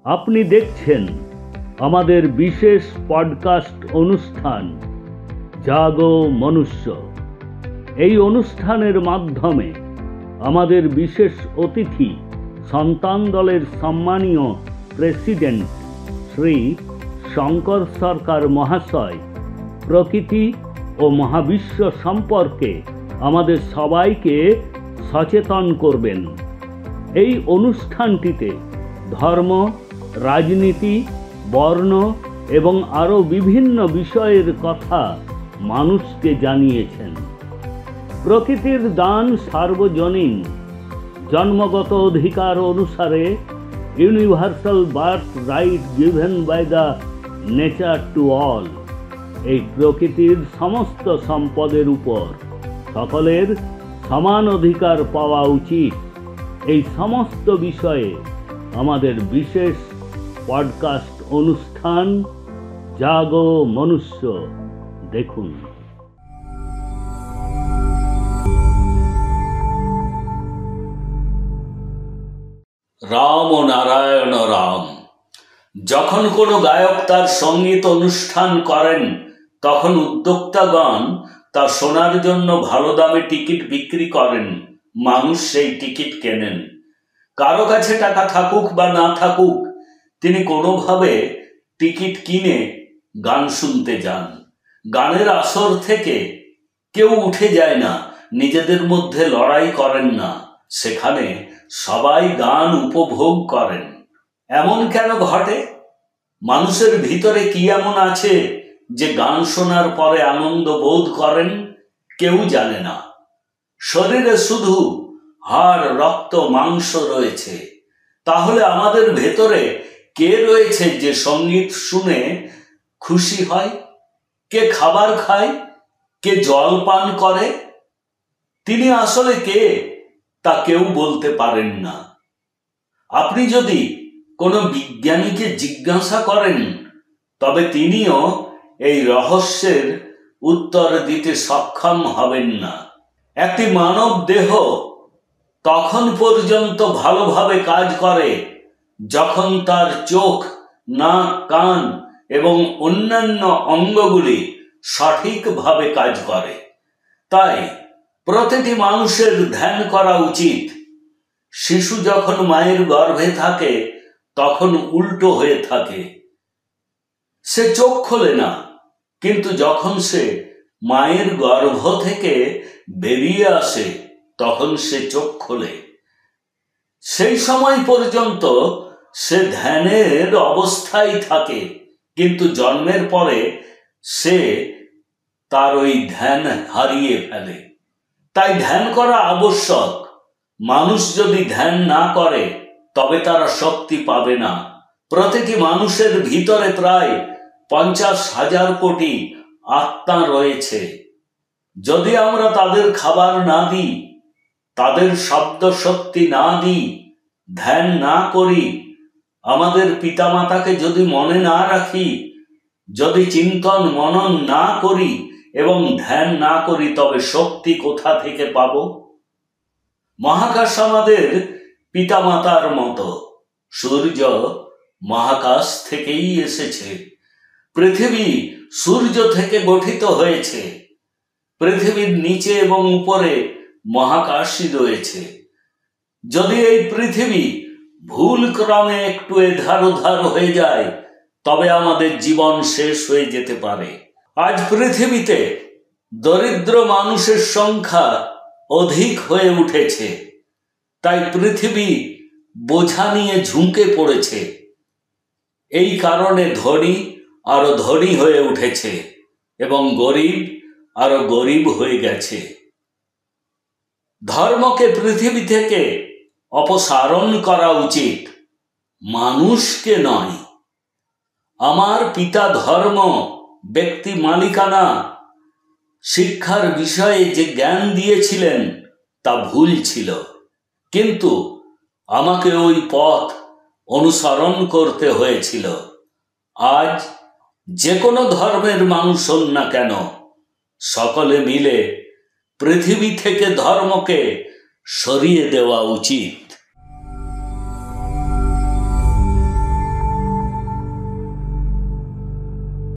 আপনি দেখছেন আমাদের বিশেষ পডকাস্ট অনুষ্ঠান জাগো মনুষ্য। এই অনুষ্ঠানের মাধ্যমে আমাদের বিশেষ অতিথি সন্তান দলের সম্মানীয় প্রেসিডেন্ট শ্রী শঙ্কর সরকার মহাশয় প্রকৃতি ও মহাবিশ্ব সম্পর্কে আমাদের সবাইকে সচেতন করবেন। এই অনুষ্ঠানটিতে ধর্ম, রাজনীতি, বর্ণ এবং আরও বিভিন্ন বিষয়ের কথা মানুষকে জানিয়েছেন। প্রকৃতির দান সার্বজনীন, জন্মগত অধিকার অনুসারে universal birth right given by the nature to all. এই প্রকৃতির সমস্ত সম্পদের উপর সকলের সমান অধিকার পাওয়া উচিত। এই সমস্ত বিষয়ে আমাদের বিশেষ পডকাস্ট অনুষ্ঠান জাগো মনুষ্য দেখুন। রাম ও নারায়ণ রাম। যখন কোনো গায়ক তার সঙ্গীত অনুষ্ঠান করেন, তখন উদ্যোক্তাগণ তা শোনার জন্য ভালো দামে টিকিট বিক্রি করেন। মানুষ সেই টিকিট কেনেন। কারো কাছে টাকা থাকুক বা না থাকুক, তিনি কোনোভাবে টিকিট কিনে গান শুনতে যান। গানের আসর থেকে কেউ উঠে যায় না, নিজেদের মধ্যে লড়াই করেন না, সেখানে সবাই গান উপভোগ করেন। এমন কেন ঘটে? মানুষের ভিতরে কি এমন আছে যে গান শোনার পরে আনন্দ বোধ করেন? কেউ জানে না। শরীরে শুধু হাড়, রক্ত, মাংস রয়েছে। তাহলে আমাদের ভেতরে কে রয়েছে যে সঙ্গীত শুনে খুশি হয়? কে খাবার খায়? কে জল পান করে? তিনি আসলে কে তা কেউ বলতে পারেন না। আপনি যদি কোনো বিজ্ঞানীকে জিজ্ঞাসা করেন, তবে তিনিও এই রহস্যের উত্তর দিতে সক্ষম হবেন না। একটি মানব দেহ তখন পর্যন্ত ভালোভাবে কাজ করে যখন তার চোখ, নাক, কান এবং অন্যান্য অঙ্গগুলি সঠিকভাবে কাজ করে। তাই প্রতিটি মানুষের ধ্যান করা উচিত। শিশু যখন মায়ের গর্ভে থাকে তখন উল্টো হয়ে থাকে, সে চোখ খোলে না। কিন্তু যখন সে মায়ের গর্ভ থেকে বেরিয়ে আসে তখন সে চোখ খোলে। সেই সময় পর্যন্ত সে ধ্যানের অবস্থায় থাকে, কিন্তু জন্মের পরে সে তার ওই ধ্যান হারিয়ে ফেলে। তাই ধ্যান করা আবশ্যক। মানুষ যদি ধ্যান না করে তবে তারা শক্তি পাবে না। প্রতিটি মানুষের ভিতরে প্রায় 50,000 কোটি আত্মা রয়েছে। যদি আমরা তাদের খাবার না দিই, তাদের শব্দ শক্তি না দিই, ধ্যান না করি, আমাদের পিতামাতাকে যদি মনে না রাখি, যদি চিন্তন মনন না করি এবং ধ্যান না করি, তবে শক্তি কোথা থেকে পাব? মহাকাশ আমাদের পিতামাতার মতো। সূর্য মহাকাশ থেকেই এসেছে। পৃথিবী সূর্য থেকে গঠিত হয়েছে। পৃথিবীর নিচে এবং উপরে মহাকাশই রয়েছে। যদি এই পৃথিবী ভুল ক্রমে একটু এধার ওধার হয়ে যায়, তবে আমাদের জীবন শেষ হয়ে যেতে পারে। আজ পৃথিবীতে দরিদ্র মানুষের সংখ্যা অধিক হয়ে উঠেছে। তাই পৃথিবী বোঝা নিয়ে ঝুঁকে পড়েছে। এই কারণে ধনী আরো ধনী হয়ে উঠেছে এবং গরিব আরো গরিব হয়ে গেছে। ধর্মকে পৃথিবী থেকে অপসারণ করা উচিত, মানুষকে নয়। আমার পিতা ধর্ম, ব্যক্তি মালিকানা, শিক্ষার বিষয়ে যে জ্ঞান দিয়েছিলেন তা ভুল ছিল, কিন্তু আমাকে ওই পথ অনুসরণ করতে হয়েছিল। আজ যে কোনো ধর্মের মানুষ হন না কেন, সকলে মিলে পৃথিবী থেকে ধর্মকে সরিয়ে দেওয়া উচিত।